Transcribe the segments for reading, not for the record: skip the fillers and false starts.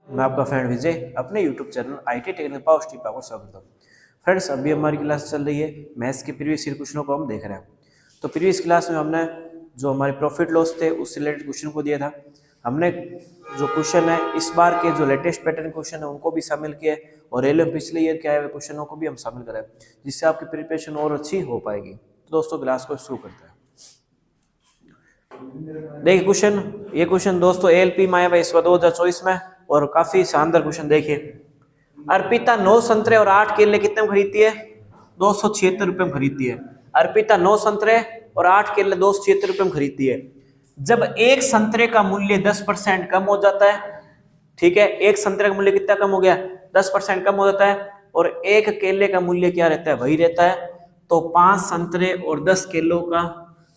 मैं आपका फ्रेंड विजय अपने YouTube channel IT technical power steep आपको स्वागत है। फ्रेंड्स, अभी हमारी क्लास चल रही है मैथ्स के प्रीवियस ईयर क्वेश्चनों को हम देख रहे हैं। तो प्रीवियस क्लास में हमने जो हमारे प्रॉफिट लॉस थे उससे रिलेटेड क्वेश्चन को दिया था। हमने जो क्वेश्चन है इस बार के जो लेटेस्ट पैटर्न क्वेश्चन है उनको भी शामिल किया और रेलवे पिछले ईयर के आए हुए क्वेश्चनों को भी हम शामिल करें, जिससे आपकी प्रिपरेशन और अच्छी हो पाएगी। तो दोस्तों क्लास को शुरू करते हैं। देखिए क्वेश्चन, ये क्वेश्चन दोस्तों एएलपी में आया हुआ इस बार 2024 में और काफी शानदार क्वेश्चन। देखिए, अर्पिता 9 संतरे और 8 केले कितने में खरीदती है? 276 रुपए में खरीदती है। अर्पिता 9 संतरे और 8 केले 276 रुपए में खरीदती है। जब एक संतरे का मूल्य 10% कम हो जाता है, ठीक है, एक संतरे का मूल्य कितना कम हो गया? 10% कम हो जाता है और एक केले का मूल्य क्या रहता है? वही रहता है। तो 5 संतरे और 10 केलों का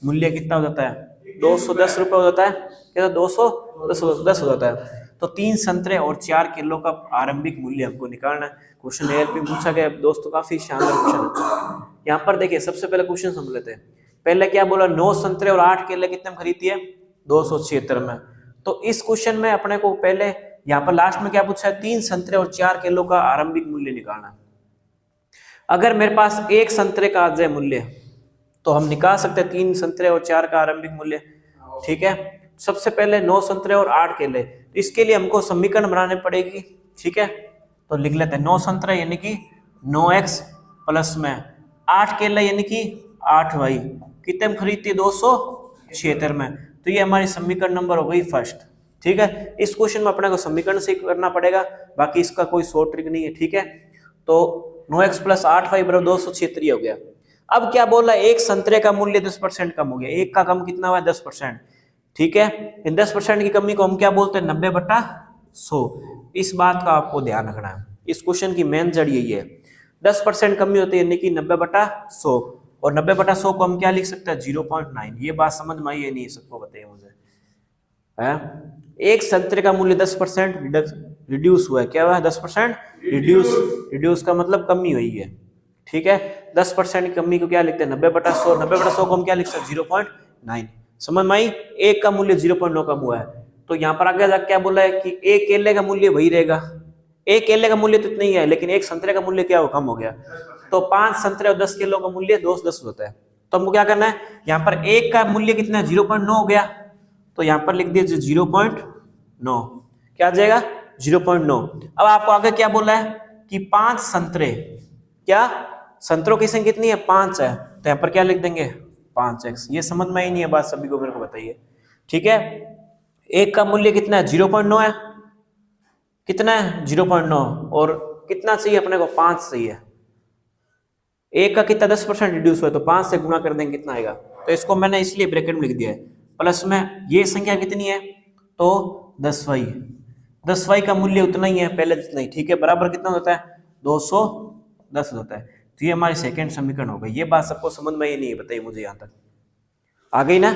मूल्य कितना हो जाता है? 210 रुपए हो जाता है। क्या 210 हो जाता है। तो 3 संतरे और 4 किलो का आरंभिक मूल्य हमको निकालना है। क्वेश्चन एएलपी में पूछा गया दोस्तों, काफी शानदार क्वेश्चन है। यहाँ पर देखिए सबसे पहले क्वेश्चन समझ लेते हैं। पहले क्या बोला? 9 संतरे और 8 केले कितने में खरीदती है? 276 में। तो इस क्वेश्चन में अपने को पहले यहाँ पर लास्ट में क्या पूछा है? 3 संतरे और 4 किलो का आरंभिक मूल्य निकालना है। अगर मेरे पास एक संतरे का आ जाए मूल्य तो हम निकाल सकते हैं 3 संतरे और 4 का आरंभिक मूल्य, ठीक है। सबसे पहले 9 संतरे और 8 केले, इसके लिए हमको समीकरण बनाने पड़ेगी, ठीक है। तो लिख लेते हैं 9 संतरे यानी कि 9x प्लस में 8 केले यानी कि 8y कितने में खरीदती है? 276 में। तो ये हमारी समीकरण नंबर हो गई फर्स्ट, ठीक है। इस क्वेश्चन में अपने को समीकरण से करना पड़ेगा, बाकी इसका कोई शॉर्ट ट्रिक नहीं है, ठीक है। तो 9x प्लस 8y बराबर 276 हो गया। अब क्या बोला? एक संतरे का मूल्य 10% कम हो गया। एक का कम कितना हुआ? 10%, ठीक है। इन 10% की कमी को हम क्या बोलते हैं? 90/100। इस बात का आपको ध्यान रखना है। इस क्वेश्चन की मेन जड़ यही है, 10% कमी होती है यानी कि 90/100। और 90/100 को हम क्या लिख सकते हैं? 0.9। ये बात समझ में आई है नहीं? सबको बताइए मुझे है। एक संतरे का मूल्य 10% रिड्यूस हुआ है। क्या हुआ है? 10% रिड्यूस का मतलब कमी हुई है, ठीक है। 10% की कमी को क्या लिखते हैं? 90/100। 90/100 को हम क्या लिख सकते हैं? 0.9। समझ में आई? एक का मूल्य 0.9 कम हुआ है। तो यहाँ पर आगे जाकर क्या बोला है कि एक केले का मूल्य वही रहेगा। एक केले का मूल्य तो इतना ही है, लेकिन एक संतरे का मूल्य क्या हो? कम हो गया। तो 5 संतरे और 10 किलो का मूल्य 210 होता है। तो हमको क्या करना है? यहाँ पर एक का मूल्य कितना है? 0.9 हो गया। तो यहाँ पर लिख दिया 0.9। क्या आ जाएगा? 0.9। अब आपको आगे क्या बोला है कि 5 संतरे, क्या संतरों की संख्या कितनी है? 5 है। तो यहाँ पर क्या लिख देंगे? 5x। ये समझ में ही नहीं है बात, सभी को मेरे को बताइए, ठीक है। एक का मूल्य कितना है? 0.9 है। कितना है? 0.9। और कितना चाहिए अपने को? 5 चाहिए। एक का कितना 10% रिड्यूस हुआ, तो 5 से गुणा कर देंगे, कितना आएगा? तो इसको मैंने इसलिए ब्रैकेट में लिख दिया है। प्लस में ये संख्या कितनी है? तो 10y। 10y का मूल्य उतना ही है पहले जितना ही, ठीक है। बराबर कितना होता है? 210 होता है। तो ये हमारी सेकंड समीकरण हो गई। ये बात सबको समझ में ही नहीं है? बताइए मुझे, यहाँ तक आ गई ना?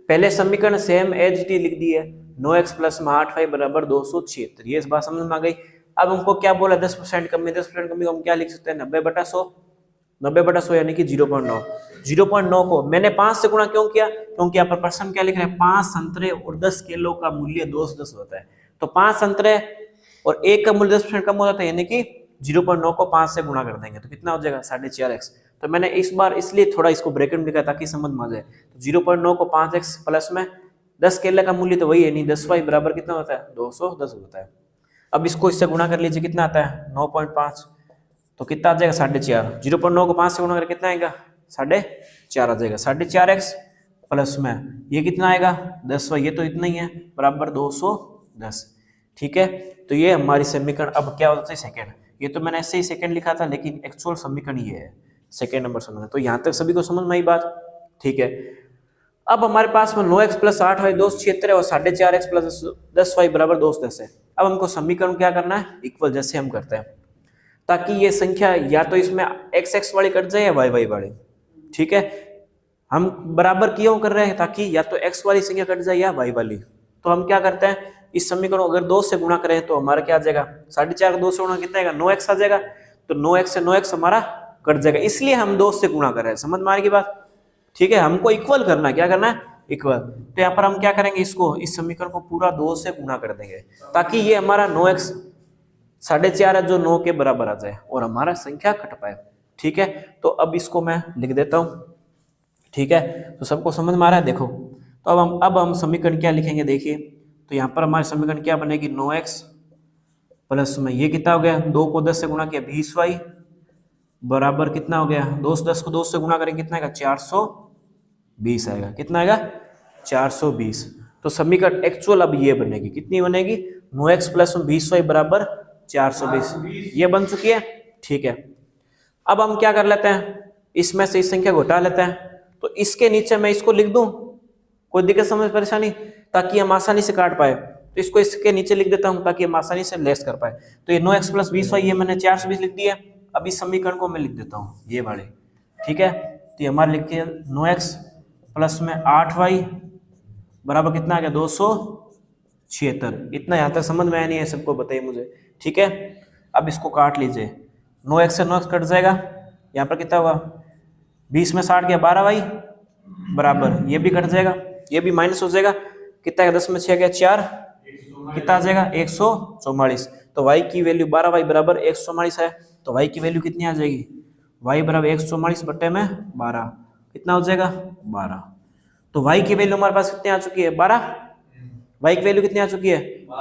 पहले समीकरण सेम एज टी लिख दी है, 9x प्लस में 8y बराबर 276। ये इस बात समझ में आ गई। अब हमको क्या बोला? 10% कमी। 10% कमी को हम क्या लिख सकते हैं? 90/100। 90/100 यानी कि 0.9। 0.9 को मैंने 5 से गुणा क्यों किया? क्योंकि यहाँ पर प्रश्न क्या लिख रहे हैं? 5 संतरे और 10 किलो का मूल्य 210 होता है। तो 5 संतरे और एक का मूल्य 10% कम हो जाता है, यानी कि 0.9 को 5 से गुणा कर देंगे तो कितना हो जाएगा? 4.5x। तो मैंने इस बार इसलिए थोड़ा इसको ब्रैकेट में लिखा ताकि समझ में आ जाए। तो 0.9 को 5x प्लस में 10 केले का मूल्य तो वही है, नहीं 10y बराबर कितना होता है? 210 होता है। अब इसको इससे गुणा कर लीजिए, कितना आता है? 9.5। तो कितना आ जाएगा? 4.5। 0.9 को 5 से गुणा करके कितना आएगा? 4.5 आ जाएगा। 4.5x प्लस में ये कितना आएगा? 10y। ये तो इतना ही है, बराबर 210, ठीक है। तो ये हमारी समीकरण अब क्या होता है? सेकंड। ये तो मैंने ऐसे ही सेकंड लिखा था, लेकिन एक्चुअल समीकरण ये है, सेकंड नंबर समीकरण। तो यहाँ तक सभी को समझ में आई बात, ठीक है। अब हमारे पास में 9x प्लस 8y 276 और 4.5x प्लस 10y बराबर 210 है। अब हमको समीकरण क्या करना है? इक्वल, जैसे हम करते हैं, ताकि ये संख्या या तो इसमें x वाली कट जाए या y वाली, ठीक है। हम बराबर क्यों कर रहे हैं? ताकि या तो x वाली संख्या कट जाए या y वाली। तो हम क्या करते हैं? इस समीकरण को अगर 2 से गुणा करें तो हमारा क्या आ जाएगा? 4.5 को 2 से गुणा कितना आएगा? 9x आ जाएगा। तो 9x से 9x हमारा कट जाएगा, इसलिए हम 2 से गुणा कर रहे हैं। समझ में आ रही बात, ठीक है। हमको इक्वल करना है। क्या करना है? इक्वल। तो यहाँ पर हम क्या करेंगे, इसको इस समीकरण को पूरा 2 से गुना कर देंगे ताकि ये हमारा 9x 4.5 है जो 9 के बराबर आ जाए और हमारा संख्या कट पाए। ठीक है, तो अब इसको मैं लिख देता हूँ। ठीक है, तो सबको समझ में आ रहा है। देखो तो अब हम समीकरण क्या लिखेंगे, देखिए तो यहाँ पर हमारी समीकरण क्या बनेगी, 9x प्लस में ये कितना हो गया, 2 को 10 से गुणा किया 20y बराबर कितना हो गया, 2 से 10 को 2 से गुणा करेंगे कितना आएगा, 420 आएगा। कितना आएगा, 420। तो समीकरण एक्चुअल अब ये बनेगी, कितनी बनेगी, 9x प्लस 20y बराबर 420, ये बन चुकी है। ठीक है, अब हम क्या कर लेते हैं, इसमें से इस संख्या को हटा लेते हैं। तो इसके नीचे मैं इसको लिख दूं, कोई दिक्कत समझ परेशानी, ताकि हम आसानी से काट पाए। तो इसको इसके नीचे लिख देता हूं ताकि हम आसानी से लेस कर पाए। तो ये 9x प्लस 20y ये मैंने 420 लिख दिया। अब इस समीकरण को मैं लिख देता हूँ ये वाले। ठीक है, तो ये हमारे लिखे 9x प्लस में 8y बराबर कितना आ गया, 276। इतना यहाँ तक समझ में आया नहीं है, सबको बताइए मुझे। ठीक है, अब इसको काट लीजिए, 9x से 9x कट जाएगा, यहाँ पर कितना होगा, 20 में 60 गया 12y बराबर, ये भी कट जाएगा, ये भी माइनस हो जाएगा, कितना है 10 में 6 गया 4, कितना आ जाएगा 144। तो y की वैल्यू 12y बराबर 144 है। तो y की वैल्यू कितनी आ जाएगी, y बराबर 144 बट्टे में 12, कितना हो जाएगा 12। तो y की वैल्यू हमारे पास कितनी आ चुकी है, 12। y की वैल्यू कितनी आ चुकी है,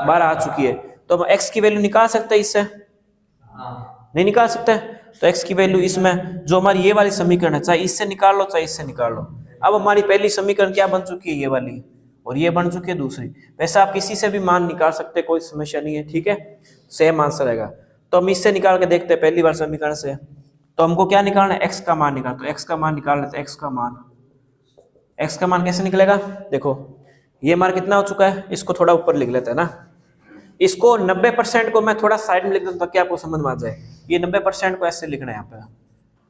12 आ चुकी है। तो हम x की वैल्यू निकाल सकते हैं इससे, नहीं निकाल सकते। तो x की वैल्यू इसमें जो हमारी ये वाली समीकरण है, चाहे इससे निकाल लो चाहे इससे निकाल लो। अब हमारी पहली समीकरण क्या बन चुकी है, ये वाली, और ये बन चुकी है दूसरी। वैसे आप किसी से भी मान निकाल सकते हैं, कोई समस्या नहीं है। ठीक है, सेम आंसर आएगा। तो हम इससे निकाल के देखते हैं पहली बार समीकरण से। तो हमको क्या निकालना है, x का मान निकाल। तो x का मान निकाल लेते हैं, x का मान कैसे निकलेगा, देखो ये हमारा कितना हो चुका है, इसको थोड़ा ऊपर लिख लेते हैं ना। इसको 90% को मैं थोड़ा साइड में लिख देता हूँ ताकि आपको समझ में आ जाए। ये 90% को ऐसे लिखना है, यहाँ पे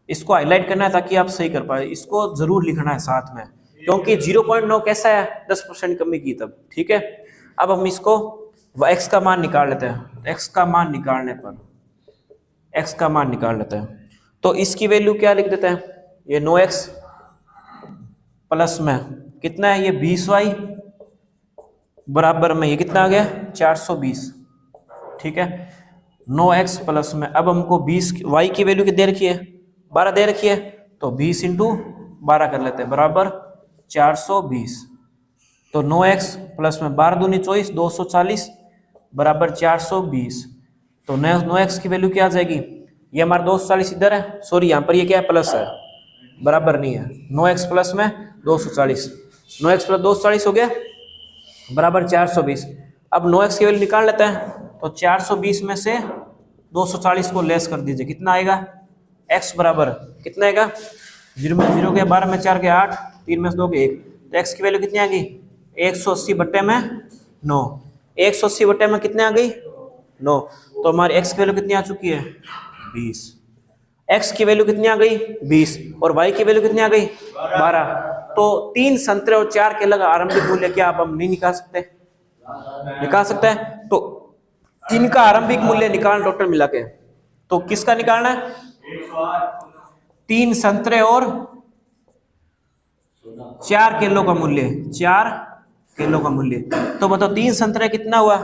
इसको हाईलाइट करना है ताकि आप सही कर पाए। इसको जरूर लिखना है साथ में, क्योंकि 0.9 कैसा है, 10% कमी की तब। ठीक है, अब हम इसको x का मान निकाल लेते हैं। x का मान निकालने पर x का मान निकाल लेते हैं, तो इसकी वैल्यू क्या लिख देते हैं, ये 9x प्लस में कितना है, ये 20y बराबर में ये कितना आ गया, 420। ठीक है, 9x प्लस में अब हमको 20 y की वैल्यू कितनी दे रखी है, 12 दे रखी है। तो 20 इंटू 12 कर लेते हैं बराबर 420। तो 9x प्लस में 12 दूनी 24, 240 बराबर 420। तो 9x की वैल्यू क्या आ जाएगी, ये हमारा 240 इधर है, सॉरी यहाँ पर ये क्या है, प्लस है, बराबर नहीं है। 9x प्लस में 240, 9x प्लस 240 हो गया बराबर 420। अब 9x की वैल्यू निकाल लेते हैं। तो 420 में से 240 को लेस कर दीजिए, कितना आएगा, x बराबर कितना आएगा, 0 में 0 गया, 12 में 4 गया 8, 3 में 2 गया 1। तो x की वैल्यू कितनी आ गई, 180 बट्टे में 9। 180 बट्टे में कितने आ गई, 9। तो हमारी x की वैल्यू कितनी आ चुकी है, 20। x की वैल्यू कितनी आ गई, 20, और y की वैल्यू कितनी आ गई, 12। तो 3 संतरे और 4 केले का आरंभिक मूल्य क्या अब हम नहीं निकाल सकते, निकाल सकते हैं। तो इनका आरंभिक मूल्य निकालना टोटल मिला के, तो किसका निकालना है, 3 संतरे और 4 केलों का मूल्य, 4 केलों का मूल्य। तो बताओ 3 संतरे कितना हुआ,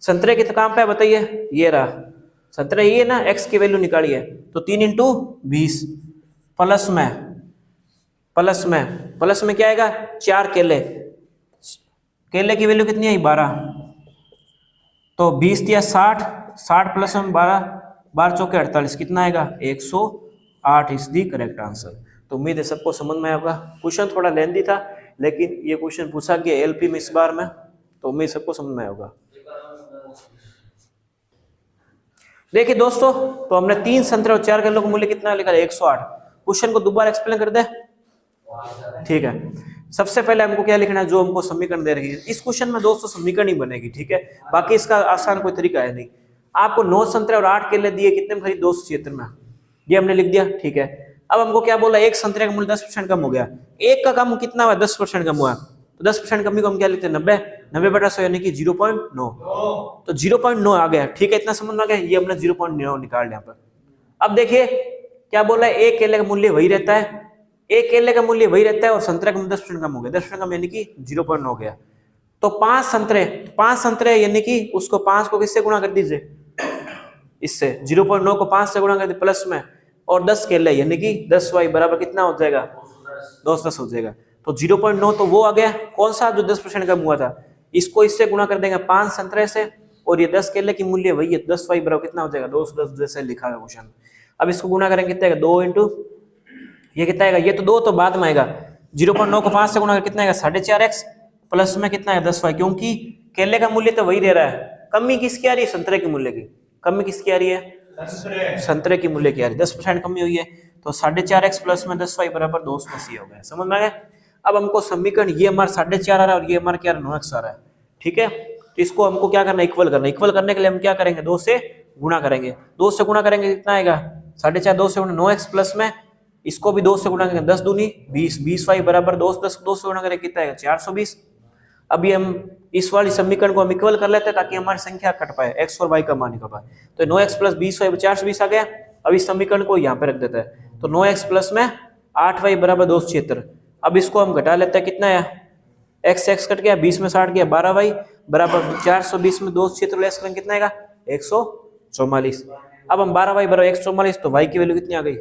संतरे कितना काम पे बताइए, ये रहा संतरे, ये ना x की वैल्यू निकाली है। तो 3 इंटू 20 प्लस में क्या आएगा, 4 केले, केले की वैल्यू कितनी आई, 12। तो 20 दिया 60, 60 प्लस में 12, 12 चौके 48, कितना आएगा 108 इज दी करेक्ट आंसर। तो उम्मीद है सबको समझ में आएगा। क्वेश्चन थोड़ा लेंदी था, लेकिन ये क्वेश्चन पूछा गया एलपी में इस बार में, तो उम्मीद सबको समझ में आएगा। देखिए दोस्तों, तो हमने 3 संतरे और 4 केलों का मूल्य कितना लिखा है, 108। क्वेश्चन को दोबारा एक्सप्लेन कर दे, ठीक है। सबसे पहले हमको क्या लिखना है, जो हमको समीकरण दे रही है। इस क्वेश्चन में दोस्तों समीकरण ही बनेगी, ठीक है, बाकी इसका आसान कोई तरीका है नहीं। आपको 9 संतरे और 8 केले दिए, कितने में खरीद, 276 में, ये हमने लिख दिया, ठीक है। अब हमको क्या बोला, एक संतरे का मूल्य 10% कम हो गया, एक का कम कितना हुआ, 10% कम हुआ। तो 10% कमी को हम क्या लिखते हैं, 90 बटा 100 यानी कि 0.9। तो 0.9 आ गया, ठीक है, इतना समझ में आ गया। ये हमने 0.9 निकाल लिया यहाँ पर। अब देखिए क्या बोला है, एक केले का मूल्य वही रहता है, एक केले का मूल्य वही रहता है और संतरे का 10% कम हो गया, 10% कम यानी कि 0.9 हो गया। तो 5 संतरे यानी कि उसको 5 को किससे गुणा कर दीजिए, इससे 0.9 को 5 से गुणा कर दीजिए प्लस में, और 10 केले यानी कि 10y बराबर कितना हो जाएगा, 210 हो जाएगा। तो 0.9 तो वो आ गया कौन सा जो 10% कम हुआ था, इसको इससे गुणा कर देंगे 5 संतरे से, और ये 10 केले की मूल्य वही है, 10y बराबर कितना हो जाएगा 210, जैसे लिखा है क्वेश्चन। अब इसको गुणा करेंगे कितना आएगा, 2 इंटू ये कितना आएगा, ये तो 2 तो बाद में आएगा, 0.9 को 5 से गुणा कितना आएगा 4.5x प्लस में कितना है 10y, क्योंकि केले का मूल्य तो वही दे रहा है, कमी किसकी आ रही है, संतरे के मूल्य की, कमी किसकी आ रही है, संतरे की मूल्य की आ रही है, 10% कमी हुई है। तो 4.5x प्लस में 10y बराबर 280 हो गया, समझ में आ गया। अब हमको समीकरण ये हमारा 4.5 आ रहा है और ये हमारा क्या 9x आ रहा है, ठीक है। तो इसको हमको क्या करना है, इक्वल करना है। इक्वल करने के लिए हम क्या करेंगे, 2 से गुणा करेंगे, 2 से गुणा करेंगे कितना आएगा 4.5, 2 से गुणा 9x प्लस में इसको भी 2 से गुणा करेंगे 10 दूनी 20, 20y बराबर 2 से गुणा करेंगे कितना आएगा 420। अभी हम इस वाली समीकरण को हम इक्वल कर लेते हैं ताकि हमारी संख्या कट पाए, x और y का मान निकल पाए। तो 9x प्लस 20y 420 आ गया। अब इस समीकरण को यहाँ पे रख देते हैं, तो 9x प्लस में 8y बराबर 276। अब इसको हम घटा लेते हैं, कितना है x कट गया, 20 में 60 गया, 12y बराबर 420 में 276 लेस करेंगे कितना आएगा 144। अब हम 12y बराबर 144, तो y की वैल्यू कितनी आ गई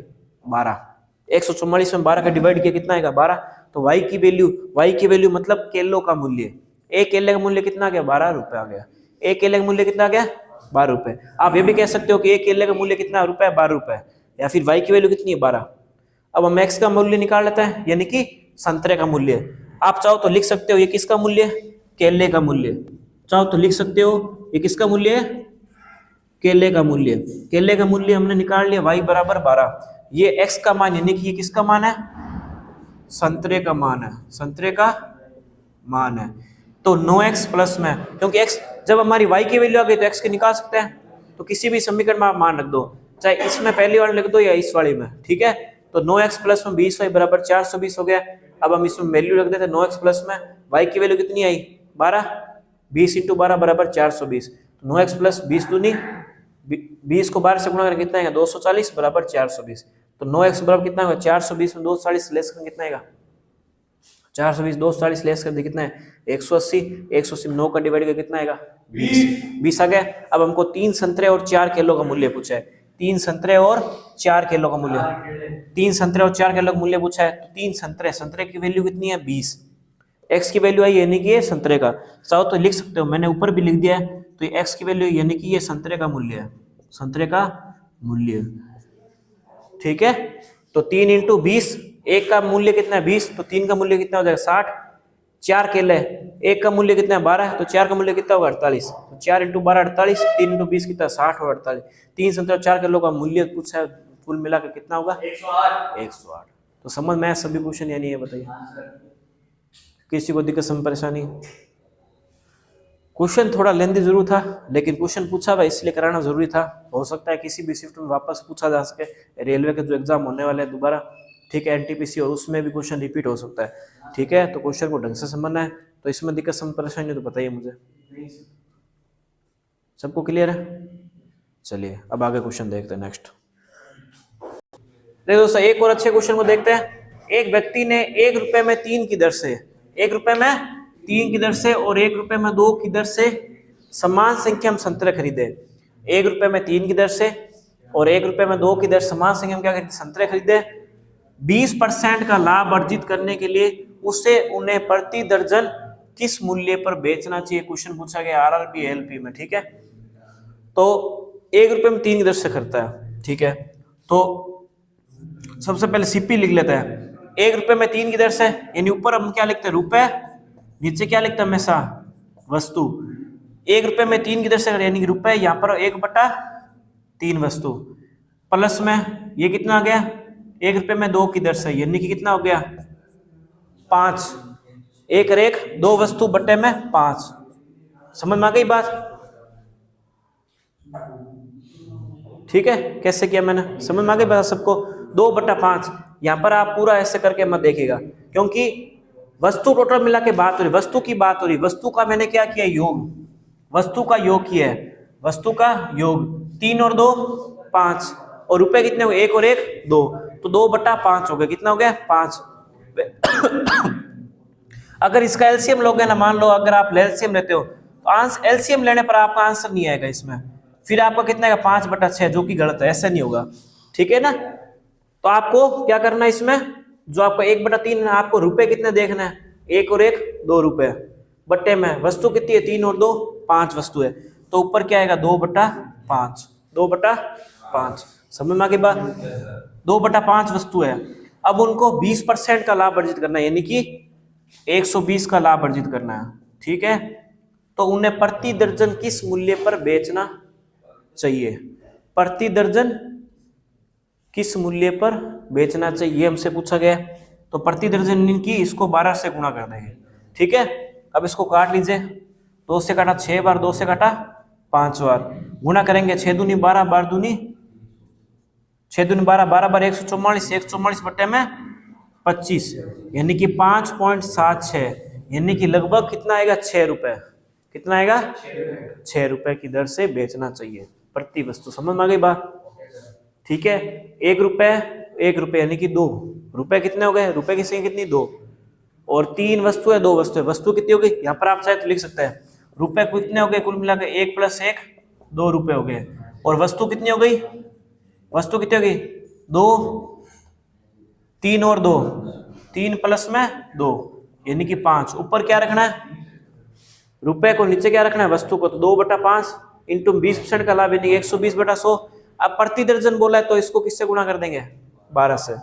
12, 144 में 12 का डिवाइड किया कितना आएगा 12। तो y की वैल्यू मतलब केलों का मूल्य, एक केले का मूल्य कितना आ गया 12 रुपए आ गया, एक केले का मूल्य कितना आ गया 12 रुपए। आप ये भी कह सकते हो कि एक केले का मूल्य कितना रुपए 12 रुपए, या फिर y की वैल्यू कितनी है 12। अब हम x का मूल्य निकाल लेते हैं, यानी कि संतरे का मूल्य। आप चाहो तो लिख सकते हो ये किसका मूल्य है, केले का मूल्य, चाहो तो लिख सकते हो ये किसका मूल्य है, केले का मूल्य। केले का मूल्य हमने निकाल लिया y बराबर 12, ये x का मान यानी कि ये किसका मान है, संतरे का मान है, संतरे का मान है। तो 9x प्लस में, क्योंकि x जब हमारी y की वैल्यू आ गई तो x की निकाल सकते हैं, तो किसी भी समीकरण में आप मान रख दो, चाहे इसमें पहली वाले लिख दो या इस वाली में, ठीक है। तो 9x प्लस में 20y बराबर 420 हो गया। अब हम इसमें वैल्यू रख देते हैं 9x प्लस में y की वैल्यू कितनी आई 12, 20 इंटू 12 बराबर 420। तो 9x प्लस 20 दूनी 20 को 12 से गुणा करके कितना आएगा 240 बराबर 420। तो 9x बराबर कितना होगा 420 में 240 लेस करके कितना आएगा 420, 240 लेस कर दे कितना है 180, 180 9 का डिवाइड करके कितना आएगा 20 आ गया। अब हमको 3 संतरे और 4 केलों का मूल्य पूछा है, 3 संतरे और 4 केलों का मूल्य, 3 संतरे और 4 केलों का मूल्य पूछा है। तो 3 संतरे की वैल्यू कितनी है 20, x की वैल्यू आई यानी कि ये संतरे का, चाहो तो लिख सकते हो, मैंने ऊपर भी लिख दिया है। तो ये x की वैल्यू यानी कि ये संतरे का मूल्य है, संतरे का मूल्य, ठीक है। तो 3 इंटू 20, एक का मूल्य कितना है 20, तो 3 का मूल्य कितना हो जाएगा 60, 4 केले, एक का मूल्य कितना है 12, तो 4 का मूल्य कितना होगा 48, तो 4 इंटू 12 48, 3 इंटू 20 कितना 60 और 48, 3 संतरे और 4 किलो का मूल्य पूछा है, कुल मिलाकर कितना होगा 108। तो समझ में सभी क्वेश्चन यानी ये बताइए, किसी को दिक्कत समझ परेशानी। क्वेश्चन थोड़ा लेंदी जरूर था, लेकिन क्वेश्चन पूछा हुआ इसलिए कराना जरूरी था, हो सकता है किसी भी शिफ्ट में वापस पूछा जा सके, रेलवे के जो एग्जाम होने वाले हैं दोबारा, ठीक है, एनटीपीसी, और उसमें भी क्वेश्चन रिपीट हो सकता है, ठीक है। तो क्वेश्चन को ढंग से समझना है, तो इसमें दिक्कत समझ परेशानी तो बताइए मुझे, सबको क्लियर है। चलिए अब आगे क्वेश्चन देखते हैं नेक्स्ट। देखो दोस्तों एक और अच्छे क्वेश्चन को देखते हैं। एक व्यक्ति ने 1 रुपए में 3 की दर से, 1 रुपए में 3 की दर से और 1 रुपए में 2 की दर से समान संख्या में संतरे खरीदे। 1 रुपए में 3 की दर से और 1 रुपए में 2 की दर समान संख्या में क्या खरीदे, संतरे खरीदे। 20% का लाभ अर्जित करने के लिए उसे उन्हें प्रति दर्जन किस मूल्य पर बेचना चाहिए, क्वेश्चन पूछा गया आरआरबी एलपी में, ठीक है। तो 1 रुपए में 3 की दर से खरीदता है, ठीक है। तो सबसे पहले सीपी लिख लेते हैं, 1 रुपए में 3 की दर से, यानी ऊपर हम क्या लिखते हैं रुपए, नीचे क्या लिखते हैं हमेशा वस्तु। 1 रुपए में 3 की दर से यानी रुपए, यहाँ पर 1/3 वस्तु, प्लस में ये कितना आ गया 1 रुपए में 2 की दर से, यानी कि कितना हो गया 5, 1 और 1 2 वस्तु बटे में 5। समझ में आ गई बात, ठीक है। कैसे किया मैंने, समझ में आ गई बात सबको, 2/5। यहाँ पर आप पूरा ऐसे करके मत देखिएगा, क्योंकि वस्तु टोटल मिला के बात हो रही, वस्तु की बात हो रही, वस्तु का मैंने क्या किया योग, वस्तु का योग किया है, वस्तु का योग 3 और 2 5, और रुपए कितने हुए 1 और 1 2। तो 2/5 हो गया, कितना हो गया 5। अगर इसका एलसीएम लोगे ना, मान लो अगर आप एलसीएम लेते हो तो एलसीएम लेने पर आपका आंसर नहीं आएगा इसमें, फिर आपका कितना आएगा 5/6, जो कि गलत है, ऐसा नहीं होगा, ठीक है ना। तो आपको क्या करना है इसमें, जो आपको 1/3 है, आपको रुपए कितने देखना है, 1 और 1 2 रुपए, बट्टे में वस्तु कितनी है 3 और 2 5 वस्तु है, तो ऊपर क्या आएगा 2/5, 2/5, समझ में आ गई बात। 2/5 वस्तु है, अब उनको 20% का लाभ अर्जित करना है, यानी कि 120 का लाभ अर्जित करना है, ठीक है। तो उन्हें प्रति दर्जन किस मूल्य पर बेचना चाहिए, प्रति दर्जन किस मूल्य पर बेचना चाहिए हमसे पूछा गया। तो प्रति दर्जन की इसको 12 से गुणा कर देंगे, ठीक है। अब इसको काट लीजिए, 2 से काटा 6 बार, 2 से काटा 5 बार, गुणा करेंगे 6 दूनी 12, 12 दूनी 6 दूनी 12, 12 बार 144, 144 बट्टे में 25, यानी कि 5.76, यानी कि लगभग कितना आएगा 6 रुपए, कितना आएगा 6 रुपए की दर से बेचना चाहिए प्रति वस्तु, समझ में आ गई बात, ठीक है। 1 रुपए यानी कि 2 रुपए कितने हो गए, रुपए की संख्या कितनी 2, और 3 वस्तु है 2 वस्तु है, वस्तु कितनी हो गई, यहाँ पर आप चाहे तो लिख सकते हैं रुपए कितने हो गए, कुल मिलाकर 1 + 1 2 रुपए हो गए, और वस्तु कितनी हो गई, वस्तु कितनी हो गई 2, 3 और 2 3 + में 2 यानी कि 5, ऊपर क्या रखना है रुपए को, नीचे क्या रखना है वस्तु को, तो 2/5 इंटू 20% का लाभ यानी 120/100। अब प्रति दर्जन बोला है तो इसको किससे गुणा कर देंगे 12 से,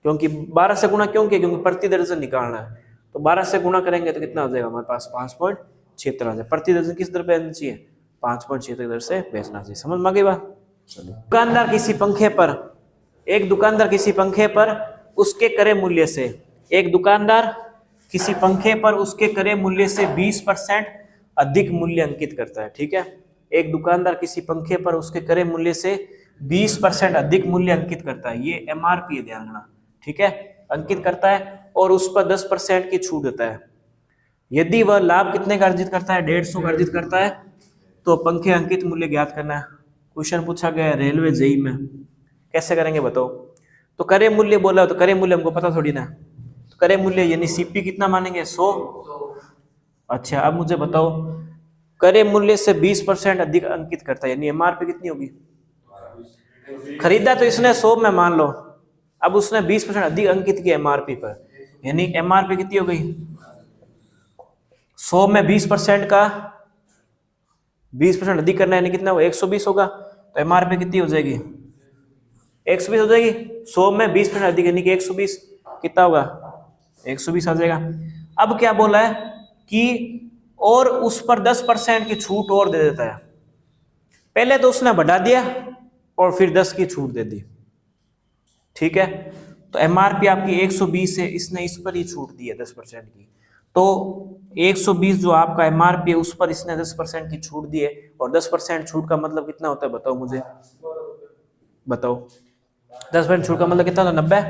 क्योंकि 12 से गुणा क्यों किया, क्योंकि प्रति दर्जन निकालना है, तो 12 से गुणा करेंगे तो कितना हो जाएगा हमारे पास 5.76 आ जाए। प्रति दर्जन किस दर पे बेचना चाहिए 5.76 दर से बेचना चाहिए, समझ में आ गई बात। दुकानदार किसी पंखे पर, एक दुकानदार किसी पंखे पर उसके क्रय मूल्य से, एक दुकानदार किसी पंखे पर उसके क्रय मूल्य से 20% अधिक मूल्य अंकित करता है, ठीक है। एक दुकानदार किसी पंखे पर उसके क्रय मूल्य से 20% अधिक मूल्य अंकित करता है, ये एमआरपी है, ध्यान रखना, ठीक है, अंकित करता है और उस पर 10% की छूट देता है। यदि वह लाभ कितने का अर्जित करता है 150 का अर्जित करता है, तो पंखे अंकित मूल्य ज्ञात करना है। क्वेश्चन पूछा गया है रेलवे जेई में, कैसे करेंगे बताओ। तो क्रय मूल्य बोला तो क्रय मूल्य हमको पता थोड़ी ना, तो क्रय मूल्य यानी सीपी कितना मानेंगे 100। अच्छा अब मुझे बताओ क्रय मूल्य से 20% अधिक अंकित करता है, यानी एमआरपी कितनी होगी, खरीदा तो इसने 100 में मान लो, अब उसने 20% अधिक अंकित किया एमआरपी पर, यानी एमआरपी कितनी हो गई 100 में 20% का 20% अधिक करना है, यानी कितना होगा 120 होगा, तो एमआरपी कितनी हो जाएगी 120 हो जाएगी, 100 में 20% अधिक यानी कि 120 कितना होगा 120 आ जाएगा। अब क्या बोला है कि और उस पर 10% की छूट और दे देता है, पहले तो उसने बढ़ा दिया और फिर 10 की छूट दे दी, ठीक है। तो एमआरपी आपकी 120 है, इसने इस पर ही छूट दी है 10% की, तो 120 जो आपका एमआरपी है उस पर इसने 10% की छूट दी है, और 10% छूट का मतलब कितना होता है बताओ मुझे, बताओ 10% छूट का मतलब कितना होता है 90,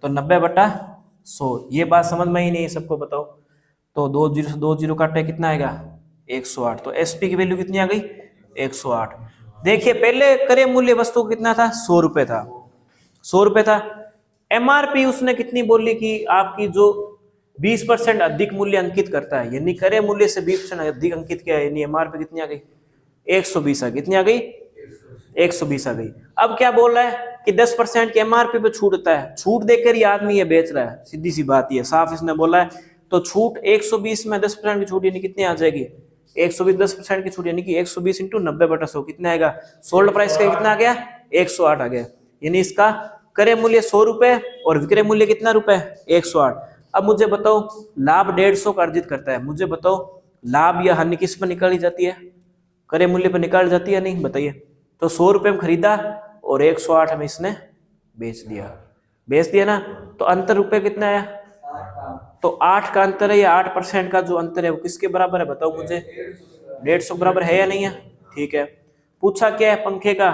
तो 90/100, ये बात समझ में ही नहीं है सबको बताओ। तो 2 0 से 2 0 काटे कितना आएगा 108, तो एसपी की वैल्यू कितनी आ गई 108। देखिए पहले क्रय मूल्य वस्तु कितना था 100 रुपए था, 100 रुपए था, एमआरपी उसने कितनी बोली कि आपकी जो 20% अधिक मूल्य अंकित करता है, यानी क्रय मूल्य से 20% अधिक अंकित किया है, यानी एमआरपी कितनी आ गई 120 आ गई, कितनी आ गई 120 आ गई। अब क्या बोल रहा है कि 10% के एमआरपी पे छूट देता है, छूट देकर ही आदमी ये बेच रहा है, सीधी सी बात ये साफ इसने बोला है। तो छूट 120 में 10% की छूट यानी कितनी आ जाएगी 120 10% की छूट यानी कि 120 इंटू 90/100 कितना आएगा, सोल्ड प्राइस का कितना आ गया 108 आ गया, यानी इसका क्रय मूल्य 100 रुपए और विक्रय मूल्य कितना रुपए 108। अब मुझे बताओ लाभ 150 का अर्जित करता है, मुझे बताओ लाभ या हानि किस पर निकाली जाती है, क्रय मूल्य पर निकाली जाती है नहीं, बताइए। तो 100 रुपए में खरीदा और 108 में इसने बेच दिया ना, तो अंतर रुपए कितना आया, तो 8 का अंतर है या 8% का जो अंतर है वो किसके बराबर है बताओ मुझे, 150 बराबर है या नहीं है, ठीक है। पूछा क्या है पंखे का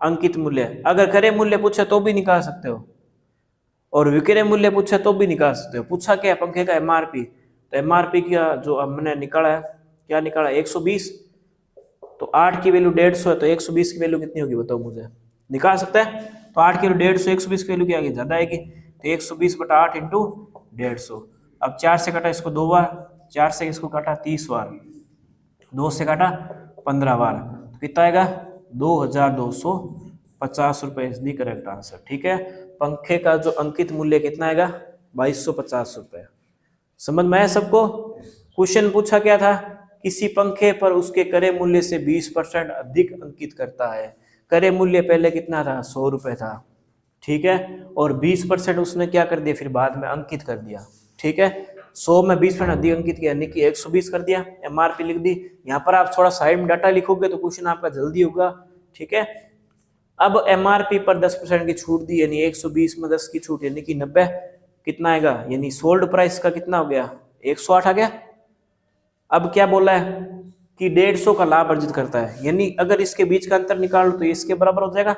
अंकित मूल्य, अगर क्रय मूल्य पूछे तो भी निकाल सकते हो और विक्रय मूल्य पूछे तो भी निकाल सकते हो। पूछा क्या है पंखे का एमआरपी, तो एमआरपी का जो हमने निकाला है क्या निकाला 120, तो 8 की वैल्यू 150 है, तो 120 की वैल्यू कितनी होगी बताओ मुझे, निकाल सकते हैं तो 8 किलो 150, 120 की वैल्यू क्या आएगी, ज्यादा आएगी, तो 120/8 इंटू 150। अब 4 से कटा इसको 2 बार, 4 से इसको काटा 30 बार, 2 से काटा 15 बार, तो कितना आएगा 2250 रुपए इज दी करेक्ट आंसर। ठीक है, पंखे का जो अंकित मूल्य कितना आएगा 2250 रुपए। समझ में आया सबको? क्वेश्चन पूछा क्या था, किसी पंखे पर उसके क्रय मूल्य से 20% अधिक अंकित करता है। क्रय मूल्य पहले कितना था 100 रुपए था, ठीक है, और 20% उसने क्या कर दिया फिर बाद में अंकित कर दिया। ठीक है, 100 में 20% अधिक अंकित किया यानी कि 120 कर दिया, एमआरपी लिख दी। यहाँ पर आप थोड़ा साइड में डाटा लिखोगे तो क्वेश्चन आपका जल्दी होगा। ठीक है, अब एमआरपी पर 10% की छूट दी यानी 120 में 10 की छूट यानी कि 90, कितना आएगा, यानी सोल्ड प्राइस का कितना हो गया 108 आ गया। अब क्या बोला है कि 150 का लाभ अर्जित करता है, यानी अगर इसके बीच का अंतर निकाल लो तो इसके बराबर हो जाएगा।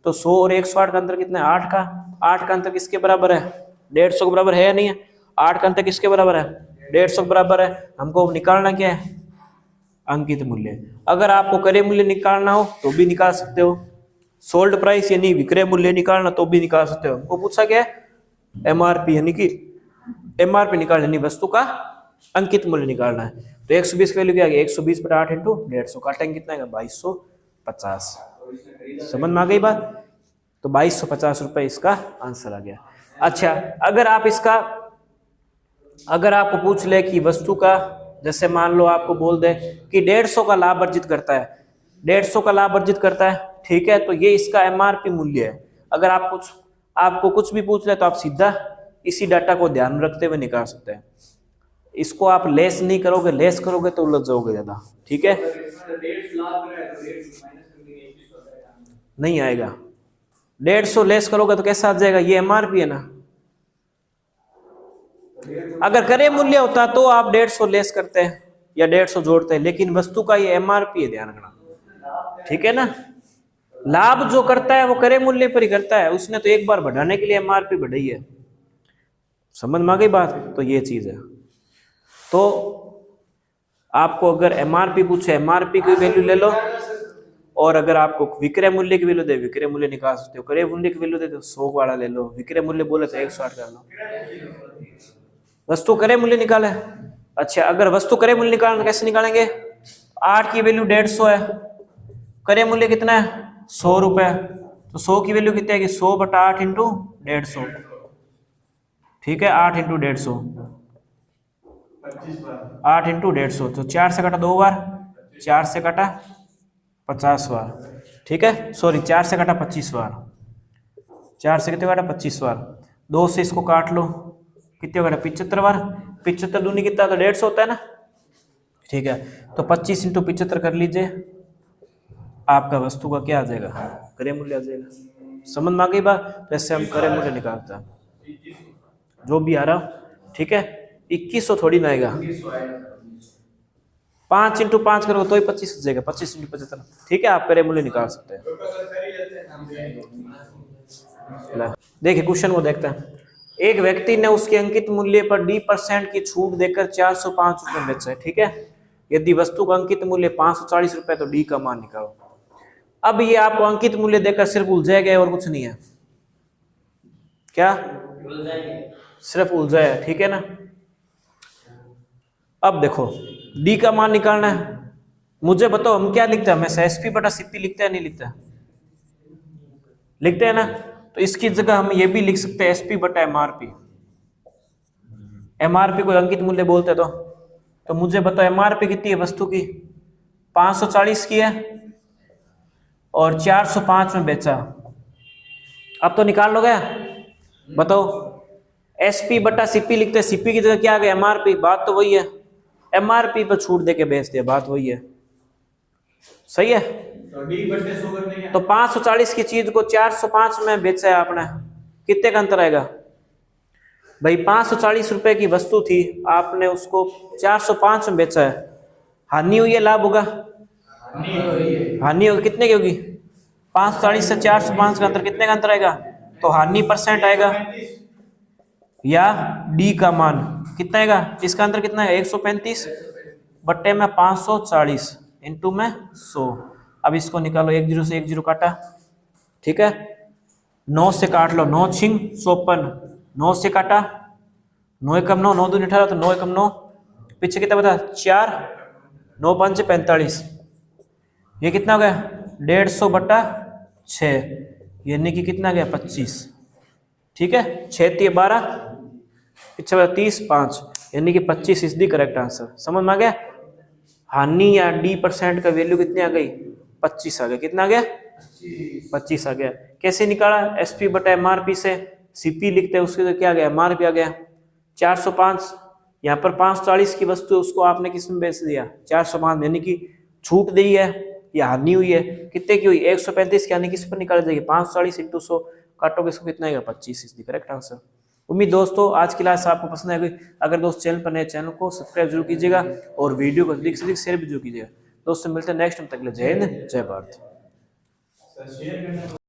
तो 100 और 108 का अंतर कितना है 8 का, 8 का अंतर किसके बराबर है 150 के बराबर है या नहीं है, 8 का अंतर किसके बराबर है 150 के बराबर है। हमको निकालना क्या है अंकित मूल्य। अगर आपको क्रय मूल्य निकालना हो तो भी निकाल सकते हो, सोल्ड प्राइस यानी विक्रय मूल्य निकालना तो भी निकाल सकते हो। हमको पूछा क्या है एमआरपी, यानी कि एमआरपी निकालना यानी वस्तु का अंकित मूल्य निकालना है। तो 120 की वैल्यू क्या आ गई 120/8 इंटू 150, काटेंगे कितना आएगा 2250। समझ में आ गई बात? तो 2250 रुपए इसका आंसर आ गया। अच्छा, अगर आपको पूछ ले कि वस्तु का, जैसे मान लो आपको बोल दे कि 150 का लाभ अर्जित करता है, 150 का लाभ अर्जित करता है, ठीक है, तो ये इसका एमआरपी मूल्य है। अगर आपको कुछ भी पूछ ले तो आप सीधा इसी डाटा को ध्यान में रखते हुए निकाल सकते हैं। इसको आप लेस नहीं करोगे, लेस करोगे तो उलझ जाओगे ज्यादा। ठीक है, नहीं आएगा, 150 लेस करोगे तो कैसा आ जाएगा, ये एमआरपी है ना। अगर क्रय मूल्य होता तो आप 150 लेस करते हैं या 150 जोड़ते हैं, लेकिन वस्तु का ये एमआरपी है, ध्यान रखना। ठीक है ना, लाभ जो करता है वो क्रय मूल्य पर ही करता है, उसने तो एक बार बढ़ाने के लिए एमआरपी बढ़ाई है। समझ में आ गई बात? तो ये चीज है। तो आपको अगर एमआरपी पूछे एमआरपी की वैल्यू ले लो, और अगर आपको विक्रय मूल्य की वैल्यू दे विक्रय मूल्य निकाल सकते हो, क्रय मूल्य की वैल्यू दे तो 100 वाला ले लो, विक्रय मूल्य बोले तो 160 कर लो, वस्तु क्रय मूल्य निकाले। अच्छा, अगर वस्तु क्रय मूल्य निकालना तो कैसे निकालेंगे, 8 की वैल्यू 150 है, क्रय मूल्य कितना है 100 रुपए, तो 100 की वैल्यू कितनी आएगी 100/8 इंटू 150। ठीक है, 8 इंटू 150, 8 इंटू 150, तो 4 से कटा 2 बार, 4 से कटा 50 बार। ठीक है, सॉरी 4 से कटा 25 बार, 4 से कितने काटा 25 बार, 2 से इसको काट लो कितने काटा 75 बार, 75 दूनी कितना तो 150 होता है ना। ठीक है, तो 25 इंटू 75 कर लीजिए, आपका वस्तु का क्या आ जाएगा क्रय मूल्य आ जाएगा। समझ में आ गई बात? तो ऐसे हम क्रय मूल्य निकालते हैं जो भी आ रहा। ठीक है, 2100 थोड़ी ना आएगा, 5 इंटू 5 करोगे तो ही 25 हो जाएगा, 25 इंटू 75। ठीक है, आप क्रय मूल्य निकाल सकते हैं। देखिए क्वेश्चन को देखते हैं। एक व्यक्ति ने उसके अंकित मूल्य पर D% की छूट देकर 405 रुपए बेचा है। ठीक है, यदि वस्तु का अंकित मूल्य 540 रुपए तो डी का मान निकालो। अब ये आपको अंकित मूल्य देकर सिर्फ उलझाया और कुछ नहीं है, क्या सिर्फ उलझाया है। ठीक है ना, अब देखो डी का मान निकालना है, मुझे बताओ हम क्या लिखते हैं, हमेशा SP/CP लिखते हैं नहीं लिखते हैं? लिखते हैं ना, तो इसकी जगह हम ये भी लिख सकते हैं SP/MRP। MRP को अंकित मूल्य बोलते हैं। तो मुझे बताओ MRP कितनी है वस्तु की 540 की है और 405 में बेचा। अब तो निकाल लो गया, बताओ SP/CP लिखते हैं, CP की जगह क्या आ गया MRP, बात तो वही है, MRP पर छूट देके बेच दिया, बात वही है। सही है, तो 540 की चीज को 405 में बेचा है आपने, कितने का अंतर आएगा भाई, 540 रुपए की वस्तु थी आपने उसको 405 में बेचा है, हानि हुई है लाभ होगा, हानि होगी, कितने की होगी 540 से 405 का अंतर, कितने का अंतर आएगा, तो हानि % आएगा, या डी का मान कितना आएगा, इसका अंतर कितना है 135 बट्टे में 540 इंटू में 100। अब इसको निकालो, 1 0 से 1 0 काटा। ठीक है, 9 से काट लो, 9 छिंग 54, 9 से काटा, 9 एकम 9, 9 दूनी 18, तो 9 एकम 9, पीछे कितना बता 4, 9 5 45, ये कितना हो गया 150/6, यानी कि कितना गया 25। ठीक है, 6 3 12, पीछे बता 30 5, यानी कि 25 इज दी करेक्ट आंसर। समझ में आ गया? हानि या D% का वैल्यू कितनी आ गई 25 आ गया। कितना आ गया 25 आ गया। कैसे निकाला? SP/MRP से CP लिखते हैं, उसके तो क्या आ गया MRP आ गया 405। यहाँ पर 540 की वस्तु उसको आपने किस में बेच दिया 405, यानी कि छूट दी है या हानि हुई है। कितने की हुई 135 की, यानी किस पर निकाल जाएगी 540 × 100 काटोगे इसको कितना आएगा 25 इज द करेक्ट आंसर। उम्मीद दोस्तों आज की क्लास आपको पसंद आएगी। अगर दोस्त चैनल पर नए, चैनल को सब्सक्राइब जरूर कीजिएगा और वीडियो को अधिक से अधिक शेयर भी जरूर कीजिएगा। दोस्तों मिलते हैं नेक्स्ट टाइम, तक के लिए जय हिंद जय भारत।